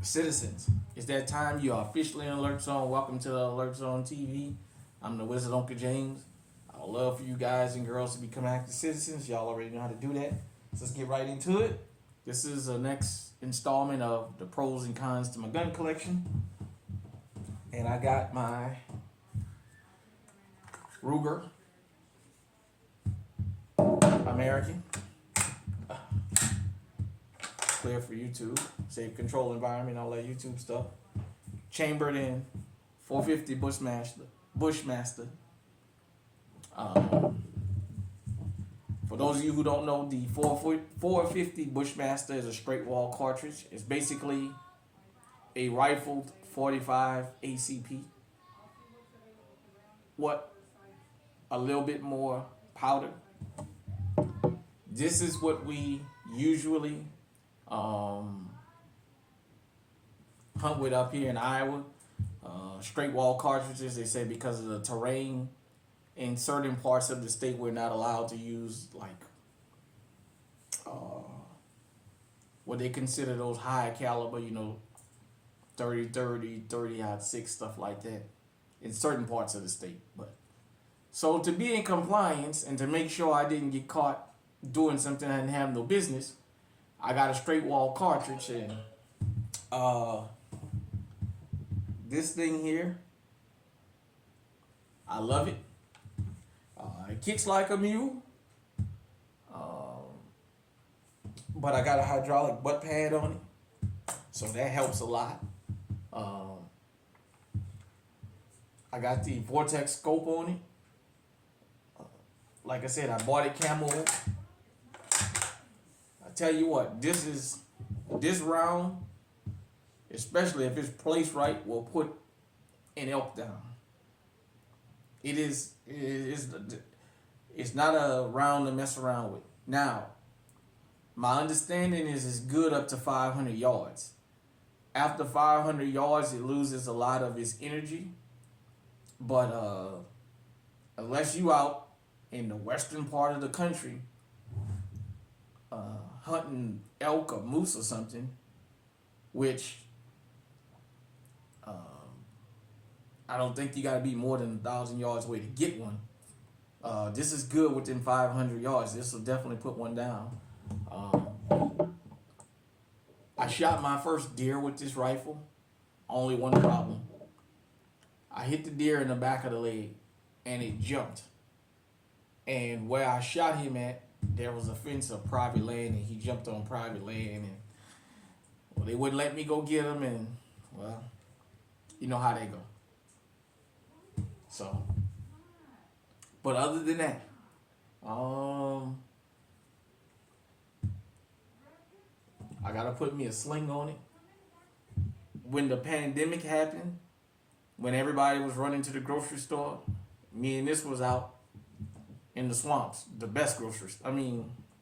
Citizens, it's that time. You are officially in Alert Zone. Welcome to the Alert Zone TV. I'm the Wizard Uncle James. I would love for you guys and girls to become active citizens. Y'all already know how to do that. So let's get right into it. This is the next installment of the pros and cons to my gun collection. And I got my Ruger American. Clear for YouTube. Safe control environment, all that YouTube stuff. Chambered in 450 Bushmaster. For those of you who don't know, the 450 Bushmaster is a straight wall cartridge. It's basically a rifled 45 ACP. What? A little bit more powder. This is what we usually hunt with up here in Iowa. Straight wall cartridges, they say because of the terrain in certain parts of the state, we're not allowed to use like what they consider those high caliber, 30 30-06, stuff like that in certain parts of the state. But so to be in compliance and to make sure I didn't get caught doing something I didn't have no business, I got a straight wall cartridge. And this thing here, I love it. It kicks like a mule, but I got a hydraulic butt pad on it, so that helps a lot. I got the Vortex scope on it. Like I said, I bought it camo. I tell you what, this round, especially if it's placed right, will put an elk down. It's not a round to mess around with. Now, my understanding is it's good up to 500 yards. After 500 yards, it loses a lot of its energy. But unless you out in the western part of the country hunting elk or moose or something, which I don't think you got to be more than 1,000 yards away to get one. This is good within 500 yards. This will definitely put one down. I shot my first deer with this rifle. Only one problem. I hit the deer in the back of the leg and it jumped. And where I shot him at, there was a fence of private land and he jumped on private land. And well, they wouldn't let me go get him, and well, you know how they go. So, but other than that, I gotta put me a sling on it. When the pandemic happened, when everybody was running to the grocery store, me and this was out in the swamps, the best grocery store.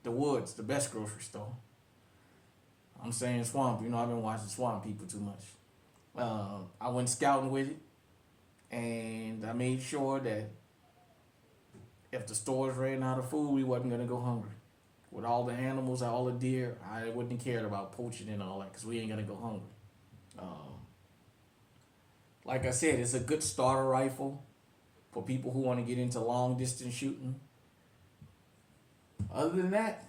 The woods, the best grocery store. I'm saying swamp, I've been watching Swamp People too much. I went scouting with it, and I made sure that if the stores ran out of food, we wasn't gonna go hungry. With all the animals, all the deer, I wouldn't have cared about poaching and all that because we ain't gonna go hungry. Like I said, it's a good starter rifle for people who want to get into long distance shooting. Other than that,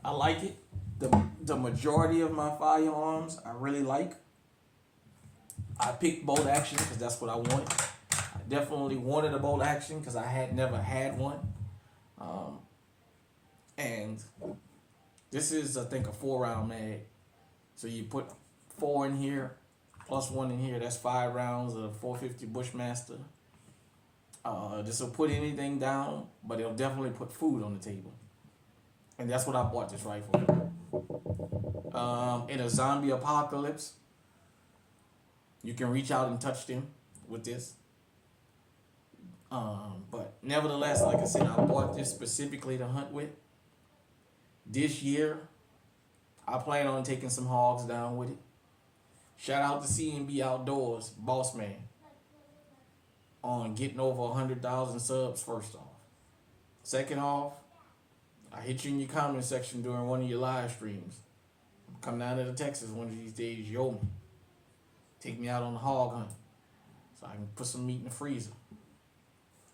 I like it. The majority of my firearms I really like. I picked bolt action because that's what I wanted. I definitely wanted a bolt action because I had never had one. And this is, I think, a 4-round mag. So you put 4 in here, plus 1 in here. That's 5 rounds of 450 Bushmaster. This will put anything down, but it'll definitely put food on the table. And that's what I bought this rifle for. In a zombie apocalypse, you can reach out and touch them with this. But nevertheless, like I said, I bought this specifically to hunt with. This year, I plan on taking some hogs down with it. Shout out to C&B Outdoors, boss man, on getting over 100,000 subs first off. Second off, I hit you in your comment section during one of your live streams. I'm Come down to Texas one of these days, yo me. Take me out on the hog hunt so I can put some meat in the freezer.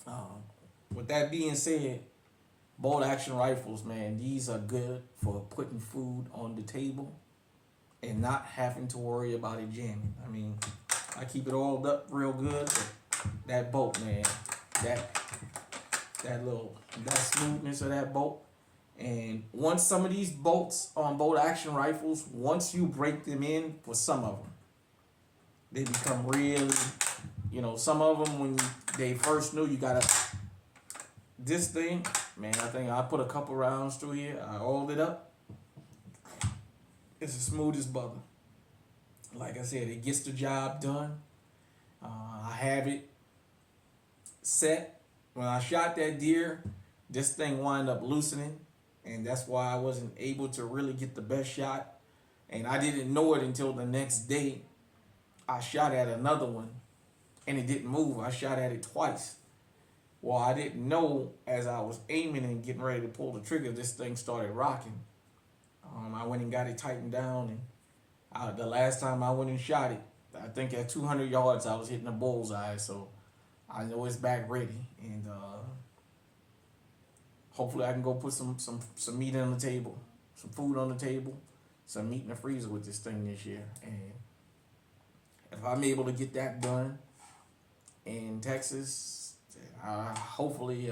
Um, with that being said, bolt action rifles, man, these are good for putting food on the table and not having to worry about it jamming. I mean, I keep it oiled up real good, but that bolt, man, that that smoothness of that bolt. And once some of these bolts on bolt action rifles, once you break them in for some of them, they become really, some of them when they first new, you gotta, this thing, man, I think I put a couple rounds through here, I oiled it up, it's as smooth as butter. Like I said, it gets the job done. I have it set. When I shot that deer, this thing wound up loosening, and that's why I wasn't able to really get the best shot. And I didn't know it until the next day. I shot at another one, and it didn't move. I shot at it twice. Well, I didn't know as I was aiming and getting ready to pull the trigger, this thing started rocking. I went and got it tightened down, and the last time I went and shot it, I think at 200 yards I was hitting a bullseye. So I know it's back ready, and hopefully I can go put some meat on the table, some food on the table, some meat in the freezer with this thing this year. And if I'm able to get that done in Texas, hopefully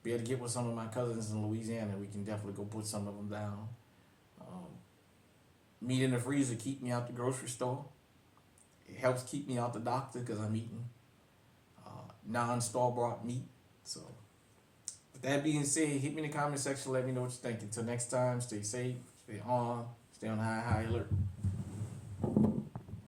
be able to get with some of my cousins in Louisiana. We can definitely go put some of them down. Meat in the freezer keep me out the grocery store. It helps keep me out the doctor because I'm eating non-store bought meat. So with that being said, hit me in the comment section. Let me know what you're thinking. Until next time, stay safe, stay on the high alert.